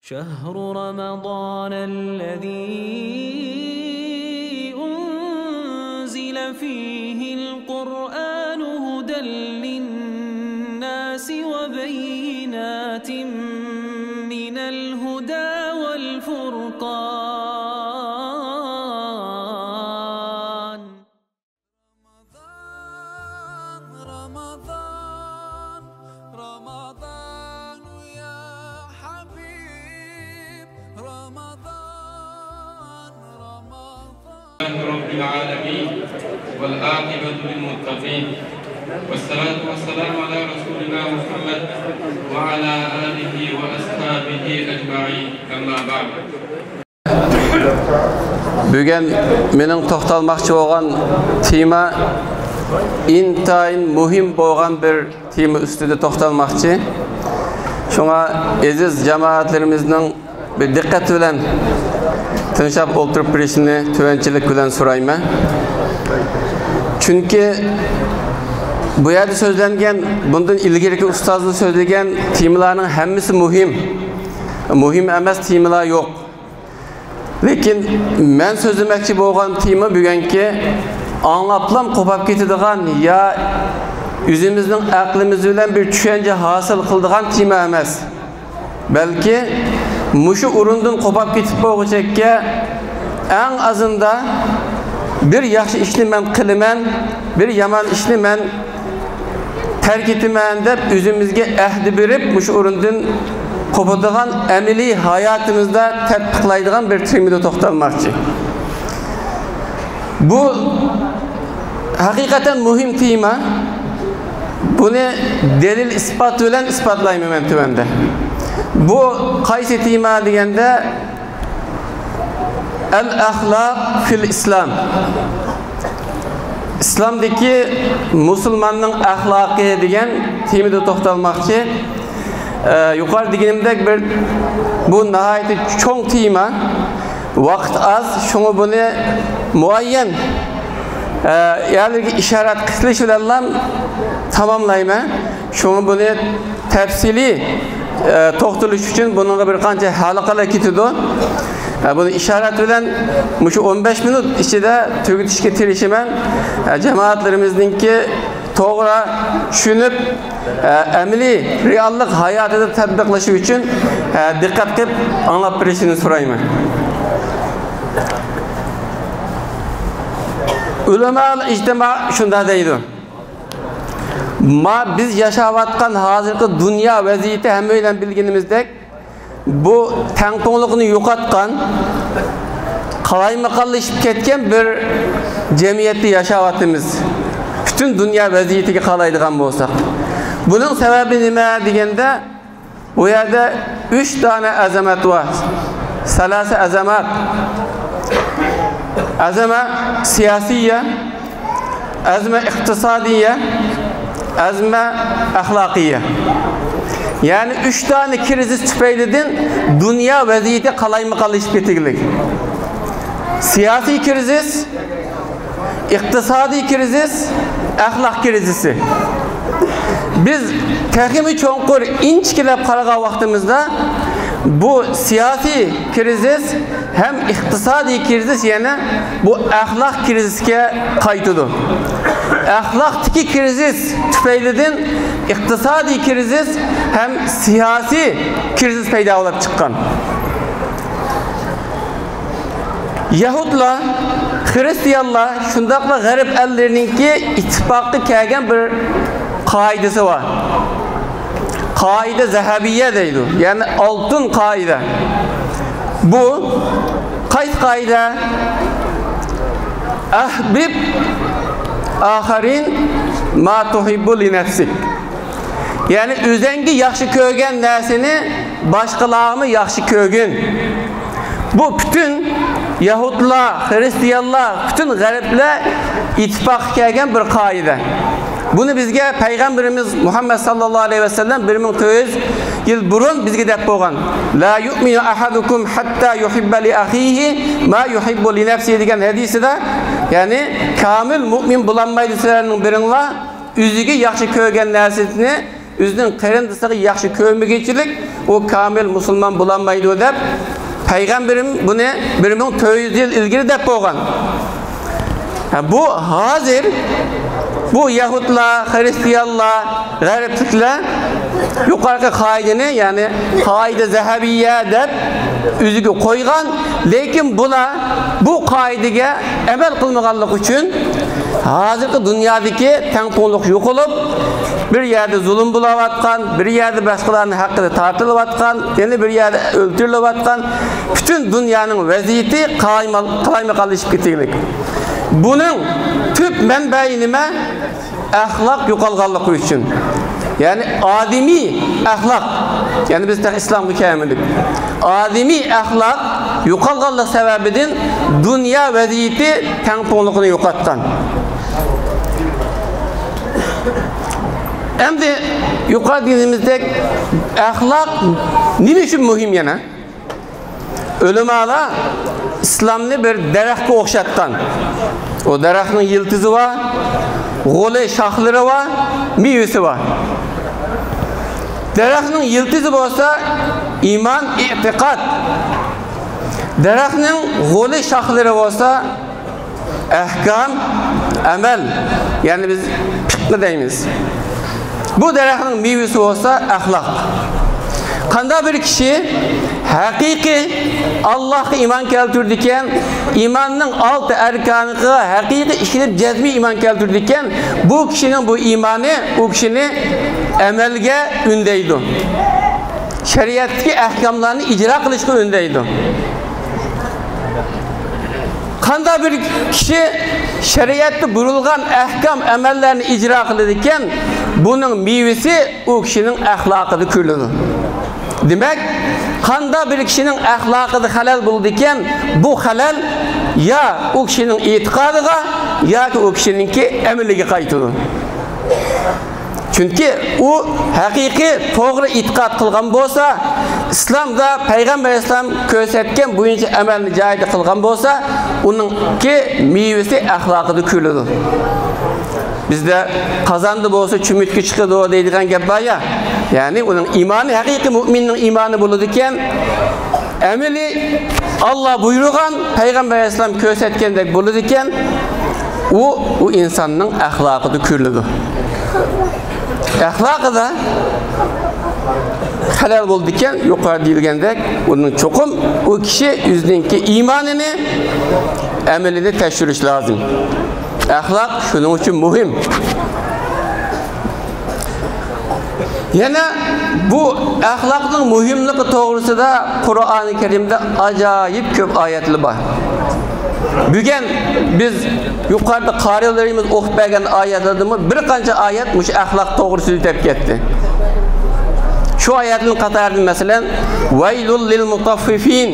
شهر رمضان الذي أنزل فيه القرآن هدى للناس وبينات من الهدى والفرقان رمضان يا حبيب رمضان رب العالمين والعاقبة للمتقين والصلاة والسلام على رسولنا محمد وعلى آله وأصحابه أجمعين أما بعد. Bugün mening to'xtalmoqchi bo'lgan tema intayin muhim bo'lgan bir tema ustida to'xtalmoqchi. Shunga aziz jamoatlarimizning bir diqqat bilan tinchab o'tirib turishini tuvanchilik bilan so'rayman. Chunki bu yerda so'zlangan, bundan ilgirki ustozlar so'zlagan temalarning hammasi muhim. Muhim emas temalar yo'q. Lekin men so'zlamoqchi bo'lgan tema bugunki anglaplam qopab ketadigan ya o'zimizning aqlimiz bilan bir tushuncha hosil qiladigan tema emas. Balki mushu o'rindan qopab ketib bo'lguncha eng azında bir yaxshi ishni men qilaman, bir yomon ishni men tark etaman deb o'zimizga ahd berib mushu o'rindan qopadigan amaliy hayotimizda tatbiqlaydigan bir temada to'xtalmoqchi. Bu haqiqatan muhim tema. Buni delil isbot bilan isbotlayman men tuvanda. Bu qaysi tema deganda al-axloq fil islam. İslamdagi musulmonning axloqi degan temada to'xtalmoqchi. Yuqori deganimdek bir bu nihoyatda cho'ng tema. Vaqt az, shunga buni muayyan yerlarga ishorat qilish bilan tamomlayman. Shunga buni tafsiliy to'xtalish uchun bunga bir qancha halaqalar ketadi. Buni ishorat bilan mushu 15 minut ichida tugatishga tirishaman. Jamoatlarimizningki to'g'ri tushunib, amaliy reallik hayotida tatbiqlashi uchun diqqat qilib anglab berishini so'rayman. Ulamo ijtimo shunda deydi. Biz yashayotgan hozirgi dunyo vaziyati hammadan bilganimizdek bu tengqonlikni yo'qotgan, qalayma-qalashib ketgan bir jamiyatda yashayapmiz. Bütün dünya vaziyetiga qalaydigan bo'lsak. Bunun sebebi nima deganda, bu yerda 3 tane azamat var. Salasa azamat. Azama siyasiye, azma iktisadiye, azma ahlakiye. Yani 3 tane kriz tüfeylidin dünya vaziyeti qalayma-qalashib ketganlik. Siyasi kriz, iktisadi kriz, ahlak krizisi. Biz texmi cho'nqur inchkilab qaragan vaqtimizda bu siyasi kriz hem iktisadi kriz yana bu ahlak krizga qaytadi. Ahlakdagi kriz tufaylidan iktisadi kriz hem siyasi kriz paydo bo'lib chiqqan. Yahudlar, Hristiyanlar shundaqla g'arb ellarininki ittifoqqa kelgan bir qoidasi bor. Qoida zahabiyya deydi. Ya'ni oltin qoida. Bu qaysi qoida? Ahbib akharin ma tuhibbu li nafsik. Ya'ni o'zingga yaxshi ko'rgan narsani boshqalarga yaxshi ko'rgin. Bu bütün Yahudlar, Hristiyanlar, bütün g'arblar ittifoq kelgan bir qoida. Buni bizga payg'ambarimiz Muhammad sallallohu alayhi va sallam 1400 yil burun bizga deb qo'ygan. La yu'minu ahadukum hatta yuhibba li akhihi ma yuhibbu li nafsihi degan hadisida, ya'ni kamil mu'min bo'lanmaydi sizlarning biringlar o'ziga yaxshi ko'rgan narsani özünün qərindisiga yaxşı köməkçilik o kamil musulman bulanmaydı dep Peygamberim bunu 1400 yıl ilgili dep bolgan. Bu hazır bu Yahudlar, Hristiyanlar, Gariplikler yukarıki kaidini yani kaide zehebiye dep üzüge koygan. Lekin bular bu kaidege emel kılmaganlık için hazırki dünyadaki tengtonluk yok olup bir yerde zulüm bulavatkan, bir yerde başkalarının hakkını tartılıvatkan, yani bir yerde öldürülevatkan, bütün dünyanın vaziyeti kalaymakalışıp gittiğilik. Bunun tüp menbeğinime ahlak yukalgallık için. Yani ademi ahlak, yani bizde İslam mükemmellik. Ademi ahlak yukalgallık sebebinin dünya vaziyeti tengtonluğunu yokattan. Hem de yukarı dinimizde ahlak ne için mühim yana? Ölümala İslam'ını bir derekte okşattan. O derektinin yıldızı var, gole şahları var, meyvesi var. Derektinin yıldızı olsa iman, i'tikad. Derektinin gole şahları olsa ahkam, amel. Yani biz ne deyimiz? Bu derektinin meyvesi olsa ahlak. Kanda bir kişi hakiki Allah'a iman keltirdiken, imanın altı erkanıga hakiki işinip cezmi iman keltirdiken, bu kişinin bu imanı, o kişinin emelge ündeydi. Şeriattaki ahkamlarını icra kılışkı ündeydi. Kanda bir kişi şeriatta buyurulgan ahkam emellerini icra kılırken bunun meyvesi o kişinin ahlakını kürdü. Demek kanda bir kişinin ahlakını halal buldukken bu halal ya o kişinin itikadıga ya ki o kişininki emeliga kaytıdı. Çünkü o hakiki doğru itikad kılgan bolsa İslam'da Peygamber İslam kösetken boyunca emelini cayda kılgan bolsa onunki meyvesi ahlakını kürdü. Bizde kazandı bolsa çümütkü çıkıdı o deydiğen gep var ya. Yani onun imanı hakiki müminin imanı bulurken emeli Allah buyurgan Peygamber Aleyhisselam kösetkendek bulurken o insanın ahlakı da kürlüdü. Ahlakı da halal bulurken yukarı deyilgendek onun çokum o kişi yüzündeki imanını emelini teşhiriş lazım. Ahlak şunun için mühim. Yine bu ahlakın mühimliği doğrusu da Kur'an-ı Kerim'de acayip köp ayetli var. Bugün biz yukarıda qarilerimiz okup bergen ayetlerimi bir qancha ayet muş ahlak doğrusu dep ketdi. Şu ayetin qatarida mesela "Veylul lil mutaffifin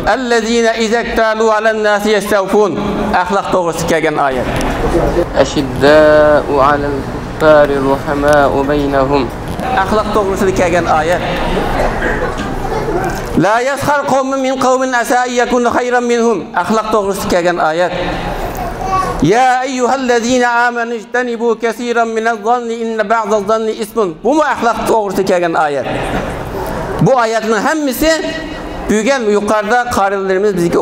ellezina izektalu alan-nas yastawfun" ahlak doğrusu kelgen ayet. Eşiddâ'u alel kuffâri ruhamâ'u beynehum. Ahlak doğrusu kelgen ayet. La yashar qawmun min qawmin asa yakunu hayran minhum. Ahlak doğrusu kelgen ayet. Ya eyyuhellezina amanu ijtanibu keseeran minez-zanni inne ba'dez-zanni ismun. Bu mu ahlak doğrusu kelgen ayet? Bu ayetin hemmisi bugün yukarıda qarilerimiz bizga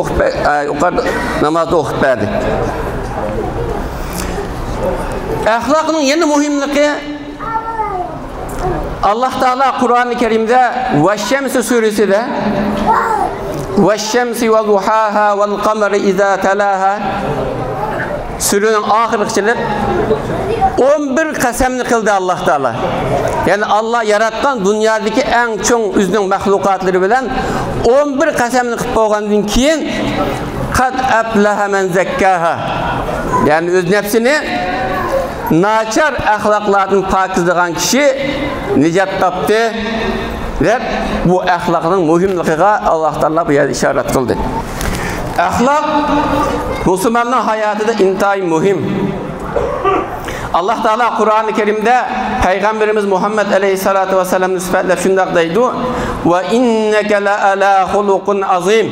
yukarıda namazda okup berdi. Ahlakın yeni mühimliği Allah Teala Kur'an-ı Kerim'de "Veş-Şemsi" suresinde "Veş-Şemsi ve duhaha vel kameri izâ telâha" surenin ahirçilik 11 kasemni kıldı Allah Teala. Yani Allah yaratkan dünyadaki en çok üzünün mahlukatları bilen 11 kasemni kılıp bolgandan keyin "Kad aflaha men zekkaha" yani öz nefsini naçar ahlaklardan pakizlegan kişi nicat taptı ve bu ahlakının mühimliğine Allah Teala bu yerde işaret kıldı. Ahlak Müslümanın hayatında intayı mühim. Allah Teala Kur'an-ı Kerim'de Peygamberimiz Muhammed Aleyhisselatü Vesselam'ın sıfatıyla şundak deydi: "Ve inneke la ala hulukun azim."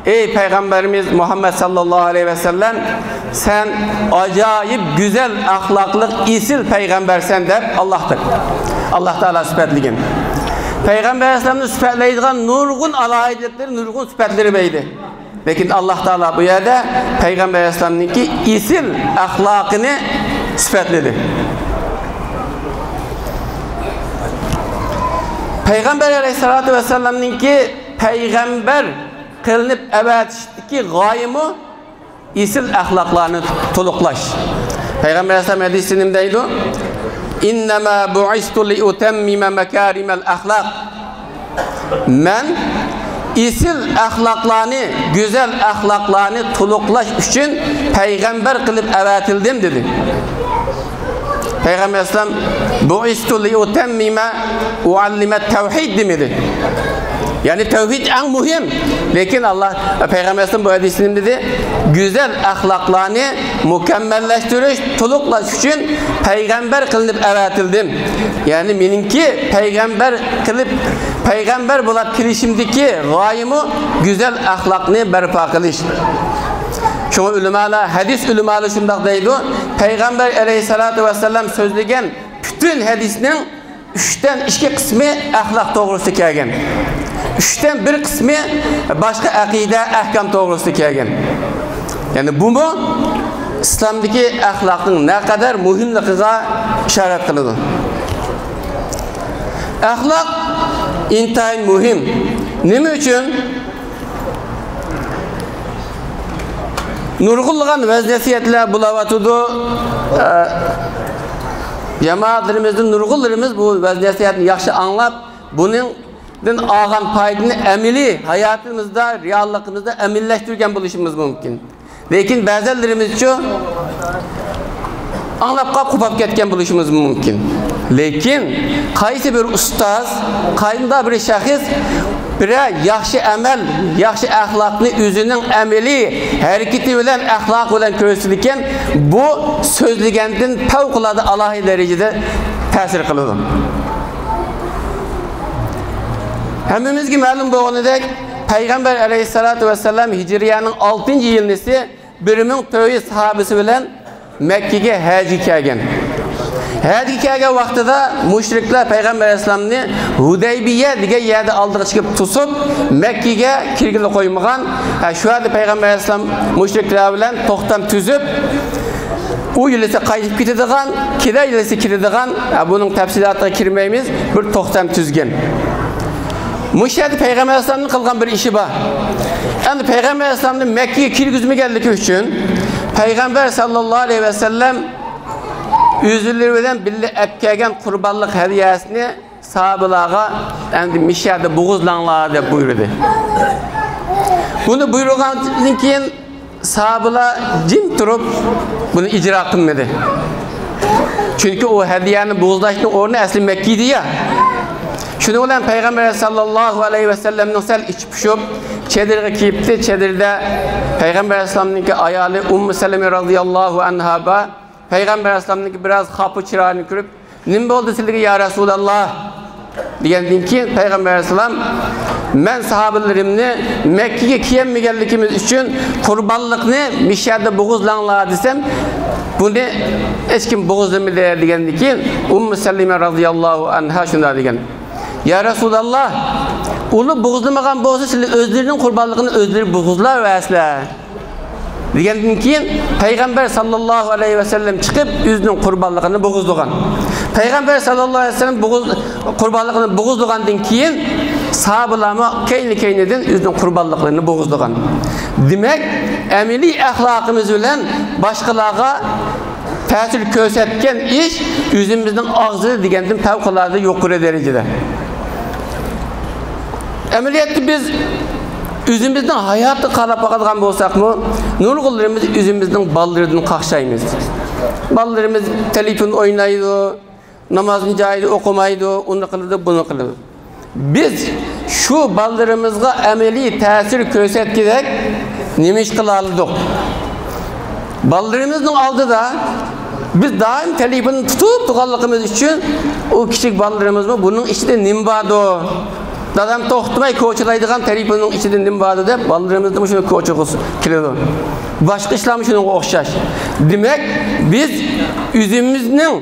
ey Peygamberimiz Muhammed sallallahu aleyhi ve sellem, sen acayip güzel ahlaklı isil peygambersen deb Allah'tır. Allah Teala süpetligin. Peygamber Aleyhisselam'ın süpetleydiğin nurgun alayetleri, nurgun süpetleri beydi. Lakin Allah Teala bu yerde Peygamber Aleyhisselam'ın ki isil ahlakını süpetledi. Peygamber Aleyhisselatü Vesselam'ın ki peygamber kılınıp evetişteki gayımı isil ahlaklarını tuluklaş. Peygamber Aleyhisselam hadisindeydi. İnnemâ bu'istu li utemmime mekârimel ahlak. Men isil ahlaklarını, güzel ahlaklarını tuluklaş için peygamber kılıp evetildim dedi. Peygamber Aleyhisselam bu'istu li utemmime uallimet tevhid demedi. Yani tevhid en mühim. Lakin Allah Peygamber Aleyhisselam bu hadisinin dedi, güzel ahlaklarını mükemmelleştiriş, tuluklaş için peygamber kılıp evetildim. Yani benimki peygamber kılıp peygamber bulat kirişimdeki gayımı güzel ahlakını berpa kılış. Şu ulemalar, hadis ulemaları şundak deydi. Peygamber Aleyhisselatü Vesselam sözlegen bütün hadisinin 3'ten 2 kısmı ahlak doğrusu kelgen. 3'ten 1 kısmı başka akide, ahkam doğrusu kelgen. Yani bu mu İslam'daki ahlakın ne kadar mühimliğine işaret kılıdı. Ahlak intayın mühim. Ne için? Nurgulluğun vaziyetler bulavatıdı. Cemaatlerimizin nurgullarımız bu vaziyetini yaxşı anlap, bunun ağan paydını emili hayatımızda, reallıkımızda emilleştirirken buluşumuz mümkün. Lakin bazılarımız için anlap kapıp ketken buluşumuz mümkün. Lakin kaysi bir ustaz, kayında bir şahıs bire yaxşı emel, yaxşı ahlakını üzünün emeli, hareketi bilen ahlak bilen körsülüken bu sözlügendin fevkalade Allah'ı derecede tesir kılıdı. Hemimizki məlum boğunudek Peygamber Aleyhisselatü Vesselam Hicriyanın 6. yılnisi birimin tövü sahabesi bilen Mekke'ye hacı kelgen. Hacı kelgen vaxtıda müşrikler Peygamber Aleyhisselam'ını Hudeybiye dige yerde aldığı çıkıp tutup Mekke'ye kirgili koymagan. Şu anda Peygamber Aleyhisselam müşrikler bilen tohtam tüzüp o yılisi kayıp gittiğin, kire yılisi kirdiğin, bunun tefsilatına girmeyimiz bir tohtam tüzgen. Müşahede Peygamber Aleyhisselam'ın kılgan bir işi var. Yani Peygamber Aleyhisselam'ın Mekke'ye kirgizmi geldik için Peygamber sallallahu aleyhi ve sellem üzülürüden billi epkegen kurbanlık hediyesini sahabelara yani müşahede buğuzlanlara da buyurdu. Bunu buyurduğundan keyin sahabeler cim durup bunu icra kılmadı. Çünkü o hediyenin buğuzlaştığının ornu asli Mekke'ydi ya. Şunu bilen Peygamber sallallahu aleyhi ve sellem'nin sel iç püşüp çedirge kiyipti. Çedirde Peygamber Aleyhisselam'ın ayalı Ummu Seleme radıyallahu anha ba Peygamber Aleyhisselam'ın biraz kapı çırağını kırıp "Nimbe oldu sizlere ya Resulallah?" diyen ki Peygamber Aleyhisselam "Men sahabelerimni Mekke'ye kiyem mi geldikimiz için kurbanlıkını mişerde buğuzlanlar desem bunu hiç kim buğuzlamı der diyen ki Ummu Seleme radıyallahu anha şunda diyen "Ya Resulallah, onu buğuzlamagan bolsa sizler özlerinin kurbanlığını özleri buğuzlar ve asla." Degenden keyin Peygamber sallallahu aleyhi ve sellem çıkıp özünün kurbanlığını buğuzlagan. Peygamber sallallahu aleyhi ve sellem kurbanlığını buğuzlagandan keyin sahabelerime keyni-keyniden özünün kurbanlığını buğuzlagan. Demek emeli ahlakımız bilen başkalarga tesir körsətken iş özümüzün ağzı degenden fevkalade yukarı derecede. Ameliyatı biz özümüzün hayatı qarap bakadigan bolsak mı, nurgullarımız özümüzün ballarını qaxşaymiz. Ballarımız telefon oynaydı, namazını caydı okumaydı, onu kıldı, bunu kıldı. Biz şu ballarımızga ameli tesir körsətkidek nima iş qılalıdık? Ballarımızın aldıda biz daim telefonu tutup tuğallıqımız için o küçük ballarımız mı bunun içinde nim vardı? Dadam to'xtamay ko'chilaydigan telefonning ichidan nim bor deb, bolalarimizni shuni ko'chig'iz keladi. Boshqa ishlarmi shunga o'xshash. Demak, biz o'zimizning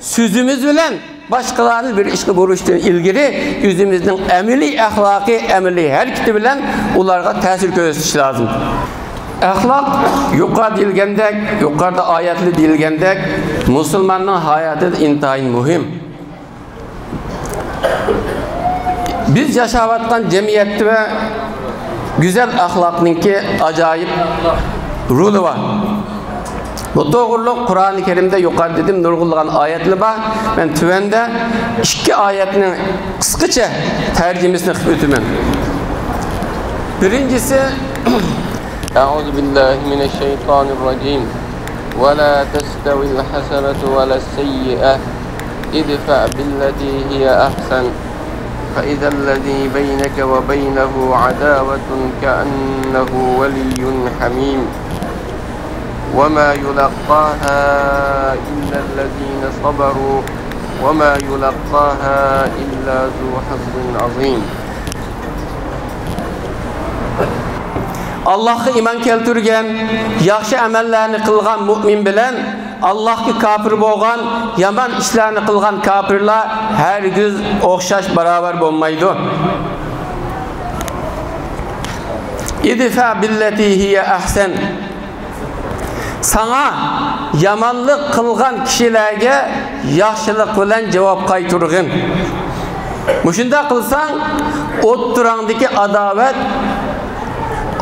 so'zimiz bilan başkalarını bir işe boruştan ilgili özümüzün ameli, ahlaki, ameli hareketi bilen onlara tesir göstermesi lazım. Ahlak yukarıda dilgendek, yukarıda ayetli dilgendek Müslümanın hayatı intayın mühim. Biz yaşavatkan cemiyette ve güzel ahlakınki acayip rolü var. Bu doğruluk Kur'an-ı Kerim'de yukarı dedim nurgulluğun ayetli var. Ben tüvende iki ayetinin kısaca tercümesini ötümüm. Birincisi أعوذ بالله من الشيطان الرجيم ولا تستوي الحسنة ولا السيئة ادفع بالتي هي أحسن فإذا الذي بينك وبينه عداوة كأنه ولي حميم وما يلقاها إلا الذين صبروا وما يلقاها إلا ذو حظ عظيم. Allah'a iman keltirgen, yaxşı amellerini kılgan mümin bilen Allah'ı kafir bolgan, yaman işlerini kılgan kafirler her gün okşaş beraber bolmaydı. İdfa billeti hiye ahsen. Sana yamanlık kılgan kişilerge yaxşılık bilen cevap kaytırgın. Muşunda kılsan otturandaki adavet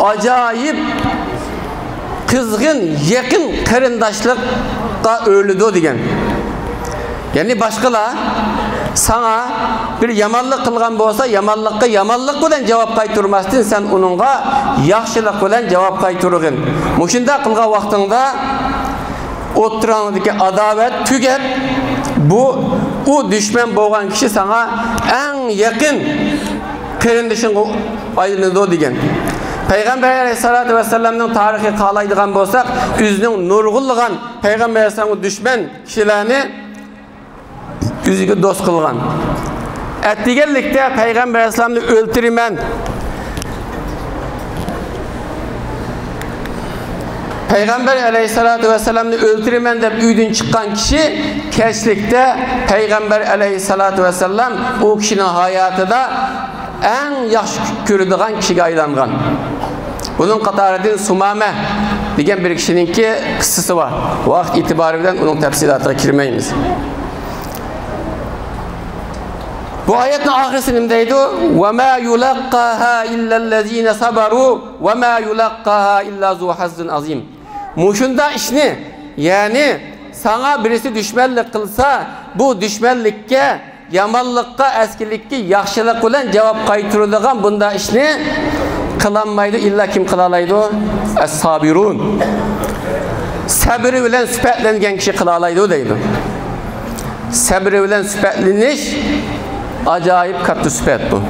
acayip kızgın, yakın kırındaşlıkta ölüdü degen. Yani başkalar sana bir yamanlık kılgan bolsa, yamanlıkka yamanlık bilen cevap kaytırmasın, sen onunla yaxşılık bilen cevap kaytırgın. Muşunda kılgan vaktında oturandaki adavet tüger. Bu o düşman bolgan kişi sana en yakın kırındaşın ayrılığı degen. Peygamber Aleyhisselatü Vesselam'ın tarihi kalaydıgan bolsak, üzünün nurgulluğun Peygamber Aleyhisselam'ın düşman kişilerini üzüge dost kılgan. Ettigellikte Peygamber Aleyhisselam'ı öldürmen, Peygamber Aleyhisselatü Vesselam'ı öldürmen de üydün çıkan kişi kesinlikle Peygamber Aleyhisselatü Vesselam o kişinin hayatı da en yaxşı görüdüğün kişiye aylangan. Bunun qatarıdan Sumame degen bir kişininki kıssası var. Vaqt itibariyle onun tefsilatına girmeyimiz. Bu ayetin ahirisi nimdeydi? وَمَا يُلَقَّاهَا إِلَّا الَّذ۪ينَ صَبَرُوا وَمَا يُلَقَّاهَا إِلَّا ذُو حَظٍ azim. Muşunda işini, yani sana birisi düşmanlık kılsa, bu düşmanlıkke yamanlıkka, eskilikki, yaxşılık bilen cevap kaytırıdığın bunda işini kılanmaydı. İlla kim kılalaydı? Es-sabirun. Sabri bilen süpetlengen kişi kılalaydı deydi. Sabri bilen süpetleniş acayip katlı süpet bu.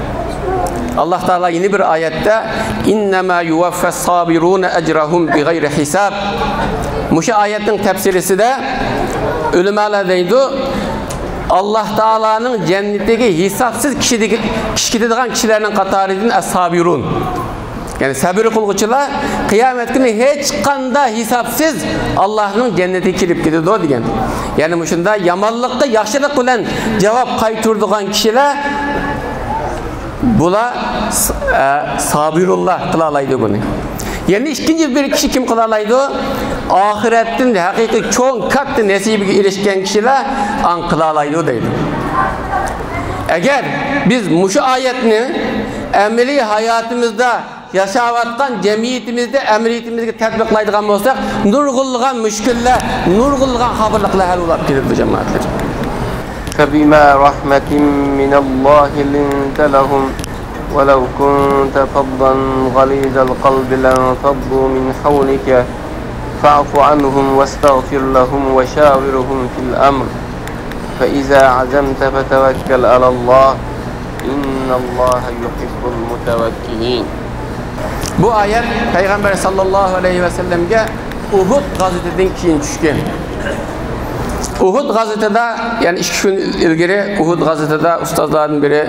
Allah Teala yeni bir ayette innema yuvaffes sabirun ecrahum bi gayri hisab. Muşa ayetin tefsirisi de ölümeler deydi. Allah Teala'nın cennetteki hesapsız kişidiğin kişilerin katarıdın es-sabirun. Yani sabır kılgıçılar kıyamet günü hiç kanda hesapsız Allah'ın cennete girip gidiyor o degen. Yani muşunda yamanlıkta yaxşılık bilen cevap kaytırdığın kişiler bula sabirullah kılalaydı bunu. Yani ikinci bir kişi kim kılalaydı? Ahiretin hakiki çok katlı nesibi ilişken kişiler an kılalaydı deydi. Eğer biz muşu ayetini emeli hayatımızda yaşavatkan cemiyetimizde emeliyetimizde tatbiklaydıgan olsak nurgulluğun müşküller, nurgulluğun habırlıklar hal olup gelirdi cemaatler. فَبِمَا رَحْمَةٍ مِّنَ اللّٰهِ لِنْتَ لَهُمْ وَلَوْ كُنْتَ فَضًّا غَلِيظَ الْقَلْبِ لَانفَضُّوا مِنْ حَوْلِكَ فَاعْفُ عَنْهُمْ وَاسْتَغْفِرْ لَهُمْ وَشَاوِرْهُمْ فِي الْأَمْرِ فَإِذَا عَزَمْتَ فَتَوَكَّلْ عَلَى اللّٰهِ إِنَّ اللّٰهَ يُحِبُّ الْمُتَوَكِّلِينَ. Bu ayet Peygamber sallallahu aleyhi ve sellem'e Uhud gazvetinden keyin düşken. Uhud gazetede, yani 2 gün ilgiri Uhud gazetede ustazların biri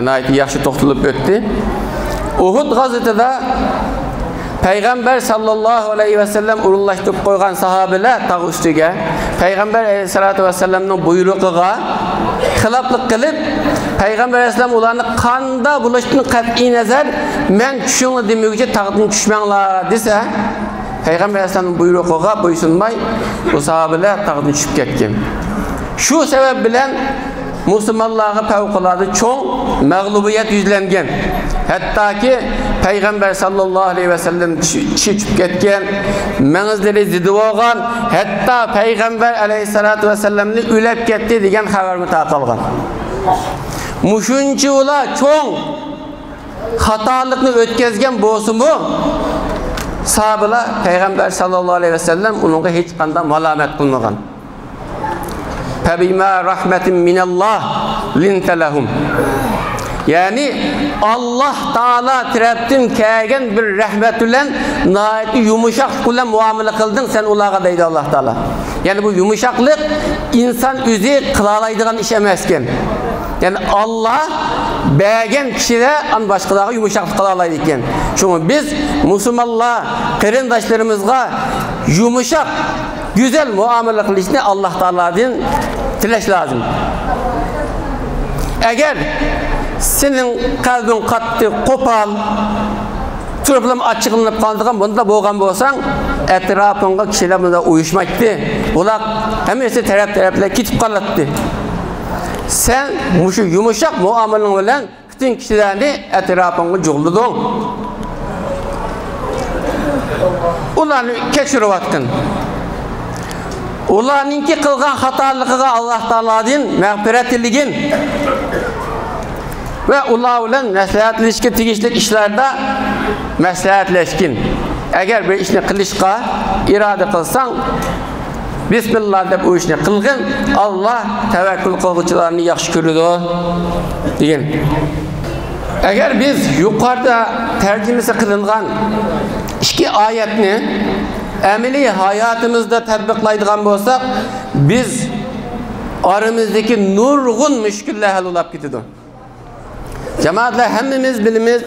nayeti yaxşı toxtulup ötdi. Uhud gazetede Peygamber sallallahu aleyhi ve sellem urullaştırıp koygan sahabeler tağı üstüge Peygamber aleyhissalatu ve sellem'nin buyruğuga xilaflık kılıp Peygamber aleyhissalam ularını kanda bulaştığını kat'i nazar men şunu demekçe tağdın düşmanlar dese Peygamber aleyhissalam'ın buyruğuga boysunmay bu sahabeler tağdın düşüp ketken. Şu sebep bilen Müslümanlığa fevkalade çoğun mağlubiyet yüzlengen. Hatta ki Peygamber sallallahu aleyhi ve sellem çiçip ketken, menizleri zidi olgan, hatta Peygamber aleyhissalatu ve sellemni ülep ketdi degen habermi taqalgan. Muşunçu ula çoğun hatalıkını ötkezgen bozumu sahabeler Peygamber sallallahu aleyhi ve sellem onunla hiç kanda malamet kılmagan. Febima rahmetin minallah linte lehum. Yani Allah Taala tarafından kelgen bir rahmet bilen nayeti yumuşak bilen muamele kıldın sen ulağa deydi Allah Taala. Yani bu yumuşaklık insan üzü kılalaydıgan iş emesken. Yani Allah beğen kişide an başkalarına yumuşaklık kılalaydı iken. Çünkü biz Müslümanlar kırındaşlarımızga yumuşak güzel muamele kılışını Allah Taala'dan tileş lazım. Eğer senin kalbin katı, kopal, turplam açıklanıp kaldığın bunda boğan bolsan, etrafında kişiler bunda uyuşmaktı. Ular hemisi taraflar kitip kalattı. Sen şu yumuşak muamelen bilen bütün kişilerini etrafında cugladın. Ularını keçirip attın. Ularınki kılgan hatalıkıga Allah Taala'dan mağfiretliligin ve ular bilen maslahatleşke tegişlik işlerde maslahatleşkin. Eğer bir işni kılışqa irade kılsan Bismillah deb o işni kılgın Allah tevekkül kılgıçılarını yaxşı görüdü degen. Eğer biz yukarıda tercümesi kılıngan iki ayetni ameli hayatımızda tatbiqlaydigan bolsak biz aramızdaki nurgun müşküller hal olap ketidi. Cemaatler hemmimiz bilimiz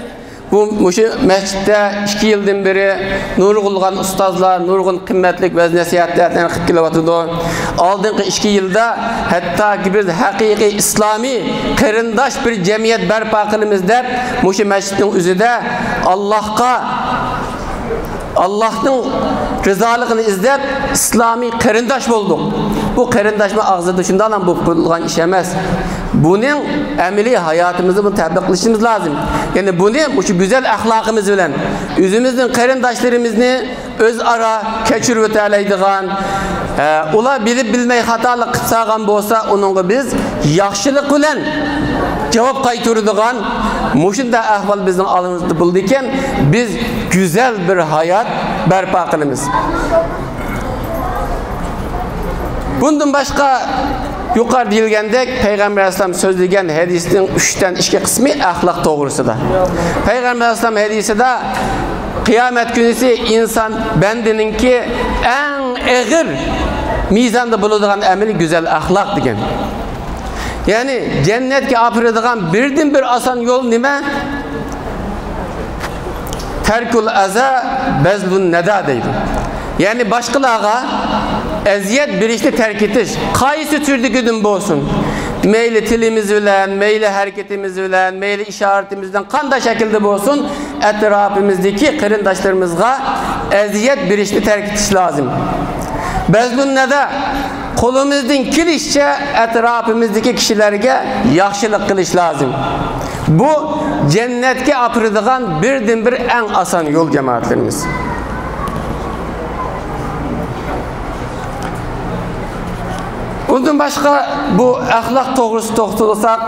bu mescitte 2 yıldan beri nurgulgan ustazlar, nurgun kıymetlik ve nasihatlerden qilib kelayotydy. Aldınqı 2 yılda hatta ki biz haqiqi islami qarindosh bir jamiyat barpo qilamiz deb mushu mescidning o'zida Allah'ın rızalığını izlep İslami qarindosh bolduq. Bu qarindoshma ağzıda şundan bu qılgan iş emas. Bunun ameli hayatımızı bunu tatbiq qilishimiz lazım. Yani bunu şu güzel ahlakımız bilen özümüzün qarindoshlarimizni özara keçirip ötäleydigan, ular bilip bilmey hatalık qılsagan bolsa onunga biz yaxşılık bilen cevap qaytıradigan muşunda ahval bizning alımızda buldu iken biz güzel bir hayat barpo qilamiz. Bundan başka yukarı deyilgendek Peygamber Aleyhisselam sözlegen hadisinin 3'ten 2 kısmı ahlak doğrusunda. Peygamber Aleyhisselam hadisinde kıyamet günüsü insan bendininki en ağır mizanda bulunduğun ameli güzel ahlak degen. Yani cennetke apırıdığın birden bir asan yol nime? Terkul aza bezlun neda deydi. Yani başkalarına eziyet bir işte terk etiş. Kayısı türlü bolsun. Meyli tilimiz bilen, meyli hareketimiz bilen, meyli işaretimizden kanda şekilde bolsun. Etrafımızdaki kırındaşlarımızga eziyet bir işte terk etiş lazım. Bezlun neda? Kolumuzdan kilişçe etrafımızdaki kişilerge yaxşılık kılış lazım. Bu cennetke apırıdığan birden bir en asan yol cemaatlerimiz. Ondan başka bu ahlak doğrusu toxtulsak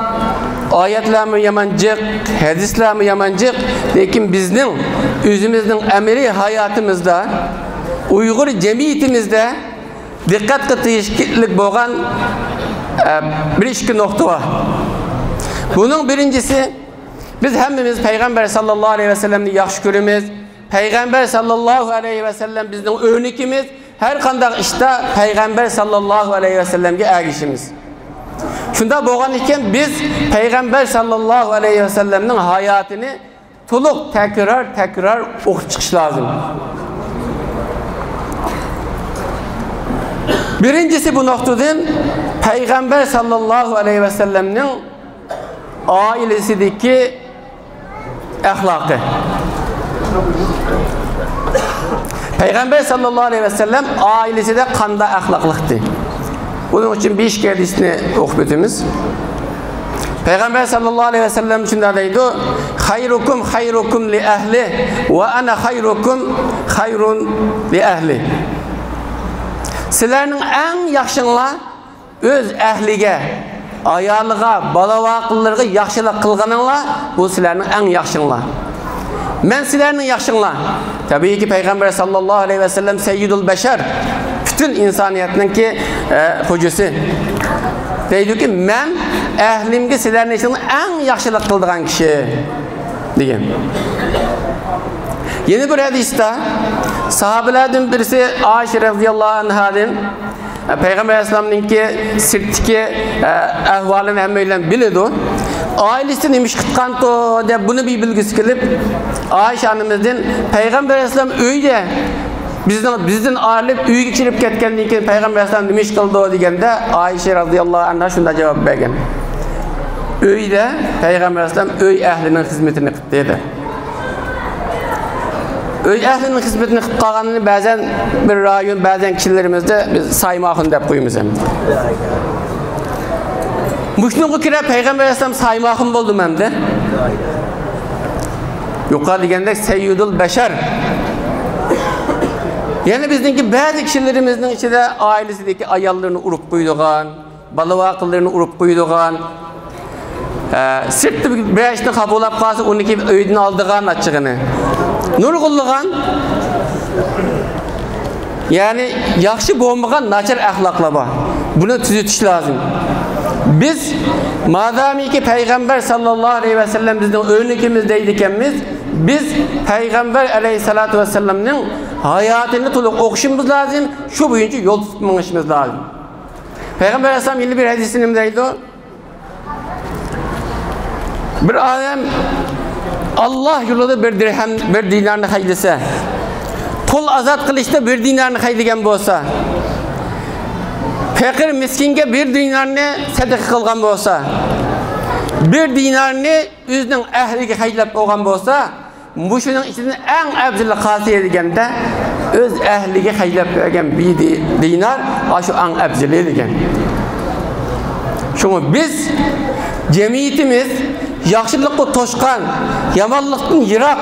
ayetlerimi yamancık, hadislerimi yamancık, lekin bizning özümüzün ameli hayatımızda, Uygur cemiyetimizde dikkat qilishlik bo'lgan bir iki nokta var. Bunun birincisi biz hemmimiz Peygamber sallallahu aleyhi ve sellem'ni yaxşı göremiz. Peygamber sallallahu aleyhi ve sellem bizning örnekimiz. her qandaq işdə Peyğəmbər sallallahu aleyhi ve sellem'e ergişimiz. Şunda boğan iken biz Peyğəmbər sallallahu aleyhi ve sellem'nin hayatını tuluq tekrar oxup çıkış lazım. Birincisi bu noktadan Peyğəmbər sallallahu aleyhi ve sellem'nin ailesideki ahlakı. Peyğəmbər sallallahu aleyhi ve sellem ailesi de qanda ahlaklıktı. Bunun için bir iş hadisini okuyduğumuz. Peyğəmbər sallallahu aleyhi ve sellem için deydi: "Hayrukum hayrukum li ehli ve ana hayrukum hayrun li ehli." Sizlerinin en yaxşınla öz ehlige, ayalığa, balavaqlığa yaxşılıq qılğanınla bu sizlerinin en yaxşınla. Men sizlerinin yaxşınla. Tabii ki Peyğəmbər sallallahu aleyhi ve sellem seyyidul beşer. Bütün insaniyetinin ki hocası. Deydi ki men ehlimge sizlerinin için en yaxşılıq qıldığan kişi degan. Yeni bir hadiste sahabelerden birisi Ayşe radıyallahu anhadan Peygamber Aleyhisselam'ın ki sirtki ahvalini hemmeyle biledi. Ailesi demiş kıtkanto de bunu bir bilgisi gelip Ayşe annemizden Peygamber Aleyhisselam öyle bizden ayrılıp üye geçirip ketkendiği için Peygamber Aleyhisselam demiş kıldı degende Ayşe radıyallahu anha şunda cevap vergen. Öyle Peygamber Aleyhisselam öy ehlinin hizmetini kıttı dedi. Öy ehlinin hizmetini kıttı kalganını bazen bir rayon bazen kişilerimizde biz saymakın deyip koyumuz hem. Muşnun kire Peygamber Aleyhisselam saymakın buldum hem de. Yukarı degende seyyidul beşer. Yani bizdenki bazı kişilerimizin içinde ailesideki ayallarını urup koyduğun, balavaqlarını urup koyduğun, sırtı bir işini kabulap kalsın, onu ki öğüdünü aldığın açığını. Nur kıllıgan, yani yaxşı boğmagan naçar ahlakla var. Bunu tüzütüş lazım. Biz, madami ki Peygamber sallallahu aleyhi ve sellem bizden örnekimizdeydikenmiz, biz Peygamber aleyhissalatu ve sellem'nin hayatını tuluq okuşumuz lazım, şu boyunca yol tutmanışımız lazım. Peygamber aleyhissalam yeni bir hadisinimdeydi. Bir adam Allah yolunda bir dirhem, bir dinarını haydese, pul azat kılışta bir dinarını haydigen bolsa, fakir miskinge bir dinarını sadaka kılgan bolsa, bir dinarını özünün ehliga haydlap olgan bolsa, bu şunun içinde en afzal qasiye degende öz ehliga haydlap bergen bir dinar, şu en afzali degen. Şunu biz cemiyetimiz yaxşılıkla toşkan, yamanlıktan yırak,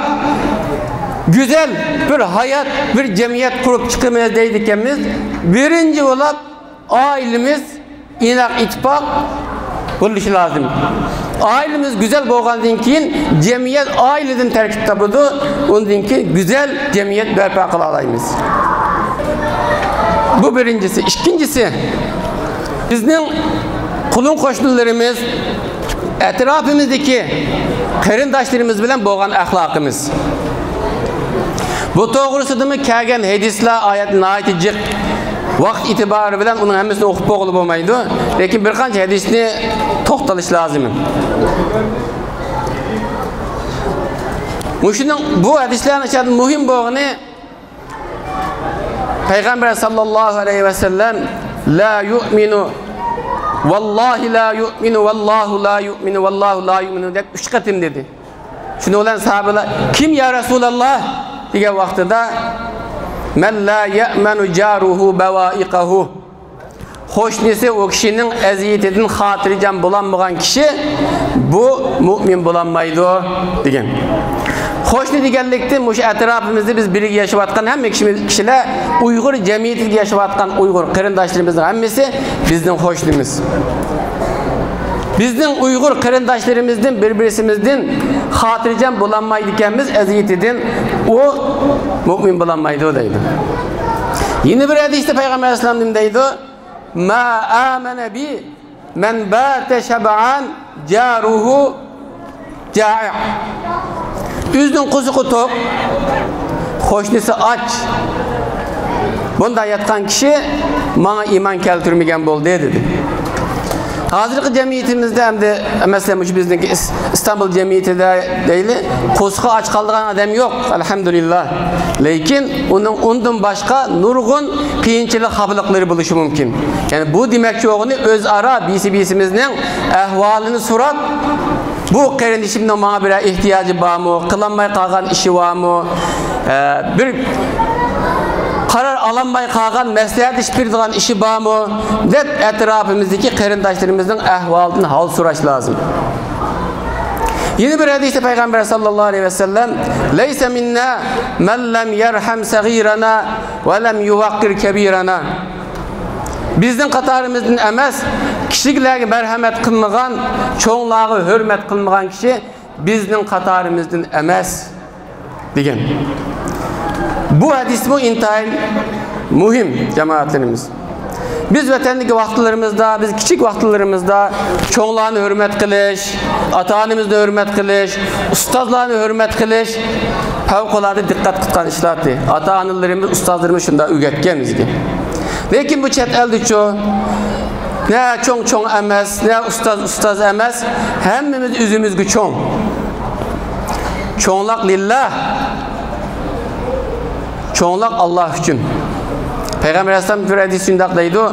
güzel bir hayat, bir cemiyet kurup çıkmaya deydikenmiz, birinci olarak ailemiz inak ittifak buluşu lazım. Ailemiz güzel bolgandan keyin cemiyet aileden terkipte buldu, ondan keyin güzel cemiyet berpa kıla alayımız. Bu birincisi. İkincisi, bizning kulun koşullarımız, etrafımızdaki qarindoshlarimiz bilan bo'lgan axloqimiz. Bu to'g'risida mi kelgan hadislar, oyatlar aytijik vaqt itibari bilan uning hammasini o'qib bo'lib bo'lmaydi, lekin bir qancha hadisni to'xtalish lozim. Mushuning bu hadislarning ichida muhim bo'lgani Peygamber sallallahu aleyhi ve sellem la yu'minu vallahi la yu'minu vallahu la yu'minu vallahu la yu'minu deb 3 qatim dedi. Şunu olan sahabeler kim ya Resulallah degan vaqtida men la ya'manu jaruhu bawa'iqahu. Xo'shnisi o kişinin eziyetidan xotirjam bo'lanmagan kishi bu mu'min bo'lanmaydi degan. Xo'shni deganlikda mush atrofimizda biz birga yashayotgan hamma kishilar Uyg'ur jamiyatida yashayotgan Uyg'ur qarindoshlarimizning hammasi bizning xo'shnimiz. Bizning Uyg'ur qarindoshlarimizdan bir-birimizdan xotirjam bo'lanmaydi ekanmiz, aziyetidan o mu'min bo'lanmaydi deydi. Yeni bir hadisda Peygamber Aleyhisselam deydi: "Ma amana bi men bata shab'an jaruhu ja'i." Üzünün kuzuku tok, hoşnisi aç, Bunda yatkan kişi bana iman keltirmegen boldu dedi. Hazırki cemiyetimizde hem de mesela bizdeki İstanbul cemiyetinde değil, koska aç kaldıran adam yok elhamdülillah. Lakin ondan başka nurgun kıyınçılık hablıkları buluşu mümkün. Yani bu demek ki oğunu öz ara bisimizin ehvalini sorat. Bu kardeşimden bana bir ihtiyacı var mı? Kılanmaya kalkan işi var mı? Bir karar alanmay kalgan mesleğe iş bir işi var mı? Dep etrafımızdaki kardeşlerimizin ehvalini hal soraş lazım. Yeni bir hadiste Peygamber sallallahu aleyhi ve sellem "Leyse minna men lem yerham sagirana ve lem yuvakkir kebirana." Bizden katarımızdan emas, kişilerge merhamet kılmagan, çoğunluğu hürmet kılmagan kişi bizden katarımızdan emas degen. Bu hadis bu intihal mühim cemaatlerimiz. Biz vatandaki vaktlerimizde, biz küçük vaktlerimizde çoğunluğunu hürmet kılış, ata-anamızı hürmet kılış, ustazlarını hürmet kılış, fevkalade dikkat kıtkan işlerdi. Ata-analarımız, ustazlarımız şunda ügetkenizdi. Lakin bu chet elde çoğu, ne çoğun emez, ne ustaz emez, hemmimiz üzümüzgü çoğun. Çoğunluk lillah, çoğunluk Allah için. Peygamber Aleyhisselam bir hadisinde aklıydı.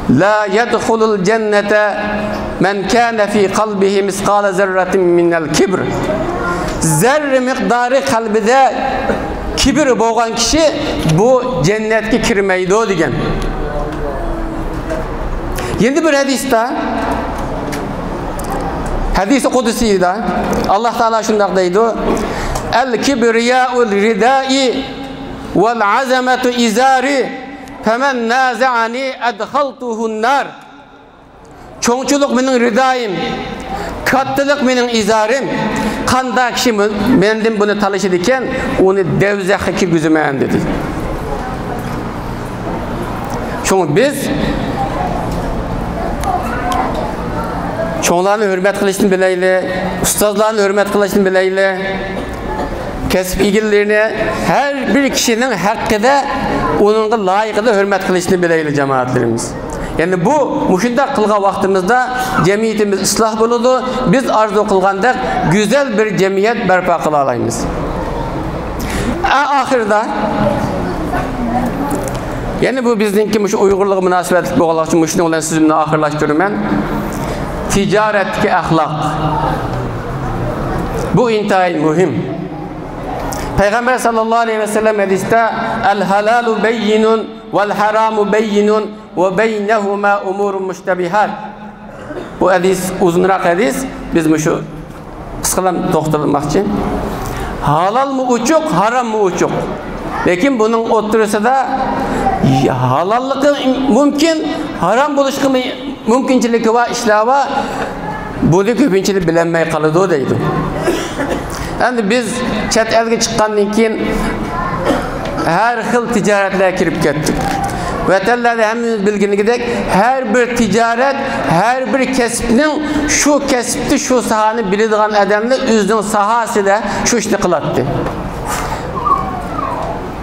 La yedhulul cennete men kâne fî kalbihi miskâle zerratin minel kibr. Zerre miktarı kalbide kibir boğan kişi bu cennetki kirmeydi o degen. Yeni bir hadiste hadis-i kudüsiydi. Allah Teala şundaqdaydı. El kibriyâ'ul ridâi vel azametu izâri femen nâze'ani edhaltuhun nar. Çoğunçuluk benim ridayim, kattılık benim izarim. Kanda kişi mendim bunu talışır iken onu devzehki güzümeyen dedi. Çünkü biz çoğunlarını hürmet kılışını bileyli, ustazlarını hürmet kılışını bileyli, kesip ilgilerini her bir kişinin hakkında onun layıkında hürmet kılışını bileyli cemaatlerimiz. Yani bu müşindak kılga vaktimizde cemiyetimiz ıslah buludu. Biz arzu kılganda güzel bir cemiyet berpa kılalayımız. Ahirde yani bu bizdenki uygurluğu münasebetli bu olarak müşindak olan sözümle ahirlaştırıyorum ben. Ticaretki ahlak. Bu intihai mühim. Peygamber sallallahu aleyhi ve sellem hadiste el halalu beyinun vel haramu beyinun ve beynehuma umurun müştebihat. Bu hadis uzunrak hadis. Biz şu kısalam toxtalmak için. Halal mı uçuk, haram mı uçuk? Lakin bunun oturusu da halallığı mümkün, haram buluşku mümkünçülüğü var, işlava bunu köpünçülüğü bilenmeye kalıdı o deydi. Yani biz chet elge çıkkandan keyin her xil ticaretler kirip kettik. Vatellerde hemimiz bilginligidek her bir ticaret, her bir kesbinin şu kesbti, şu sahani bildiğin adamla özünün sahası da şu işini kılattı.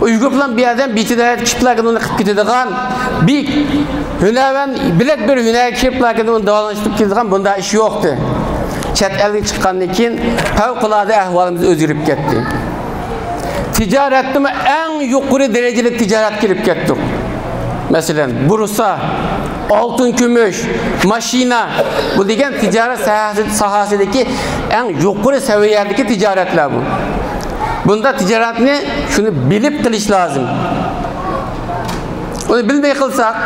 Uygurlan bir adam bir ticaret kişilerken onu kıp gittiğin bir hüneven, bilet bir hünever kişilerken onu davalanıştıp gittiğin bunda iş yoktu. Chet elge çıkkandan keyin fevkalade ahvalımız özgürüp gitti. Ticarette en yukarı dereceli ticaret girip gittik. Mesela bursa, altın gümüş, maşina bu degen ticaret sahasındaki en yukarı seviyedeki ticaretler bu. Bunda ticaretini şunu bilip kılış lazım. Onu bilmeye kılsak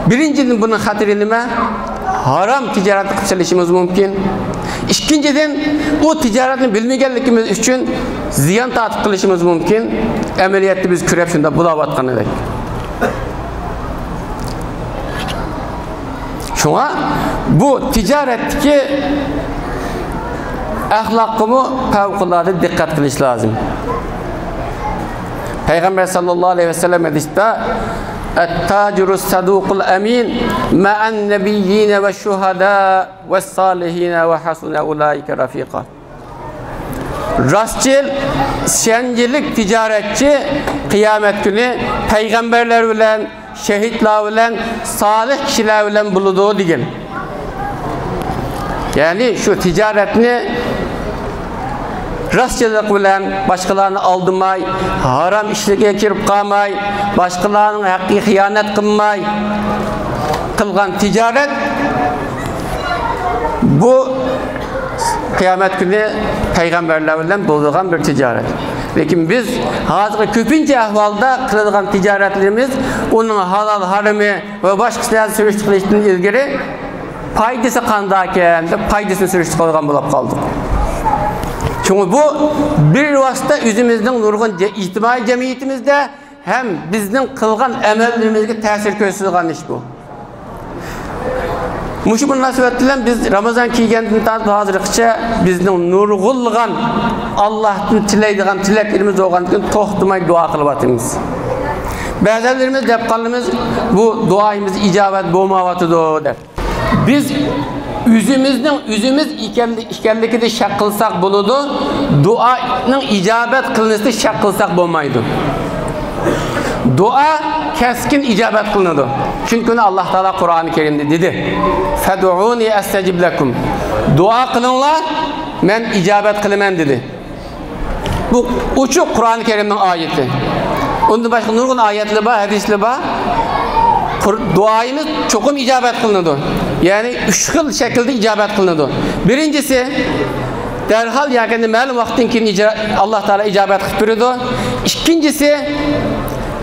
birinciden bunun hatırını haram ticaret kılışımız mümkün. İkinciden o ticaretini bilmeyenlikimiz için ziyan tatıp kılışımız mümkün. Ameliyatı biz kürep şunda bulavatkan edek. Şuna bu ticaretteki ahlakımı fevkalade dikkat kılış lazım. Peygamber sallallahu aleyhi ve sellem hadiste "Et-tacirus sadukul emin ma'an nebiyyine ve şuhada ve salihine ve hasune ulaike rafika." rastçıl, şencelik ticaretçi kıyamet günü peygamberler bilen, şehitler bilen, salih kişiler bilen buluduğu digin. Yani şu ticaretini rastçılık bilen, başkalarını aldırmay, haram işlerge kirip kalmay, başkalarının hakkı hıyanet kılmay, kılgan ticaret bu kıyamet günü peygamberler bilen bulduğun bir ticaret. Lakin biz hazır köpünce ahvalda kılgan ticaretlerimiz onun halal harami ve başkasına sürüştükleştiğinden ilgili paydası kandayken de paydasını sürüştük olgan bulup kaldık. Çünkü bu bir vasıta üzümüzün nurgun ictimai cemiyetimizde hem bizden kılgan emellerimizge tesir körsüzgan iş bu. Muşu münasebetiyle biz Ramazan kiygendiğinden tartı hazırlıkça bizden nurgulgan Allah'tan tileydiğen tileklerimiz oğandıkın tohtumay dua kılıbatımız. Bazılarımız depkalımız bu duayımız icabet boğmavatı der. Biz üzümüz ikenliki de şak kılsak buludu, duanın icabet kılınısı şak kılsak bulmaydı. Dua keskin icabet kılındı. Çünkü Allah Teala Kur'an-ı Kerim'de dedi. Fed'uni estecib lekum. Dua kılınlar, men icabet kılımen dedi. Bu uçuk Kur'an-ı Kerim'in ayeti. Ondan başka nurgun ayetli var, hadisli var. Duayımız çokum icabet kılındı. Yani üç yıl şekilde icabet kılındı. Birincisi derhal yani malum vaktin Allah Teala icabet kılındı. İkincisi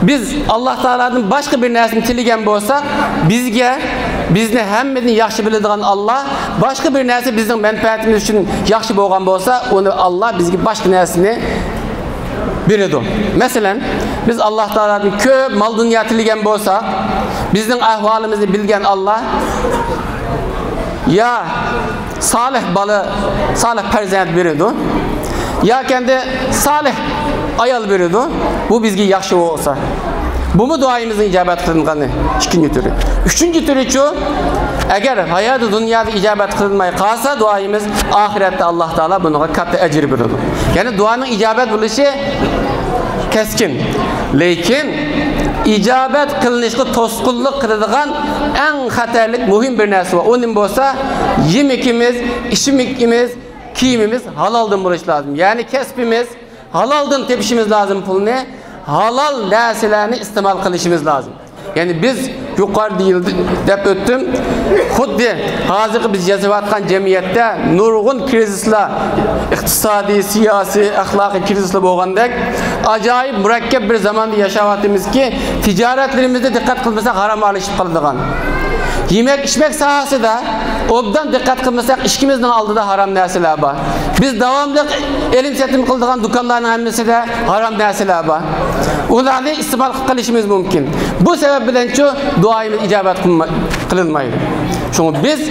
biz Allah Teala'nın başka bir nesini tiligen bolsak bizni hemmedin yaxşı biladigan Allah başka bir nesi bizim menfaatimiz için yaxşı bolgan bolsa onu Allah bizge başka nesini beredi. Mesela biz Allah Teala'nın köp mal dünya tiligen bolsak bizning ahvalimizni bilgen Allah ya salih balı salih perzent beredi ya kendi salih ayal beredi. Bu bizge yaxşı olsa. Bu mu duayımızın icabet kılınganı? İkinci türü. Üçüncü türü şu, eğer hayatı dünyada icabet kılınmaya kalsa duayımız ahirette Allah Teala buna katı ecir verir. Yani duanın icabet buluşu keskin. Lakin icabet kılınışlı toskulluk kılıngan en haterlik mühim bir nersi var. Onun bolsa yemekimiz, içimimiz, kiyimimiz halaldan buluş lazım. Yani kesbimiz halaldan tepişimiz lazım pulunu. Halal neselerini istimal kılışımız lazım. Yani biz yukarı değil dep öttüm. Xuddi hazır biz yazıvatkan cemiyette nurgun krizisla iktisadi, siyasi, ahlaki krizisla boğandak acayip mürekkep bir zamanda yaşavatımız ki ticaretlerimizde dikkat kılmasak haram alışıp kaldıgan. Yemek içmek sahası da obdan dikkat kılmasak işkimizden aldı da haram nesile var. Biz devamlı elim setim kıldığan dükkanların hemmesi de haram nesile var. Onları istimal kılışımız mümkün. Bu sebepten şu duayımız icabet kılınmaydı. Çünkü biz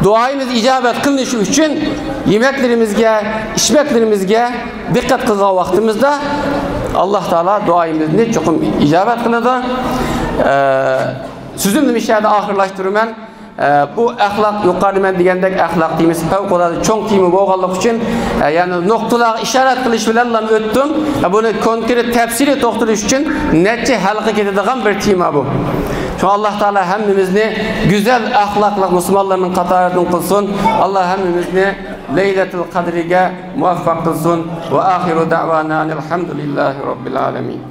duayımız icabet kılınışı için yemeklerimizge, içmeklerimizge dikkat kıldığı vaktimizde Allah Teala duayımızı çok icabet kıldı. Sözümü işareti ahırlaştırıyorum. Bu ahlak yukarı men degендek ahlak deyimiz fevkalade çok timi boğallık için yani noktalar işaret kılış bilen öttüm. Bunu konkret tefsiri toxtuluş için netçe halka ketadigan bir tema bu. Şu Allah Teala hemmimizni güzel ahlaklı Müslümanların katarından kılsın. Allah hemmimizni Leyletul Kadri'ge muvaffak kılsın. Ve ahiru da'vana elhamdülillahi rabbil alemin.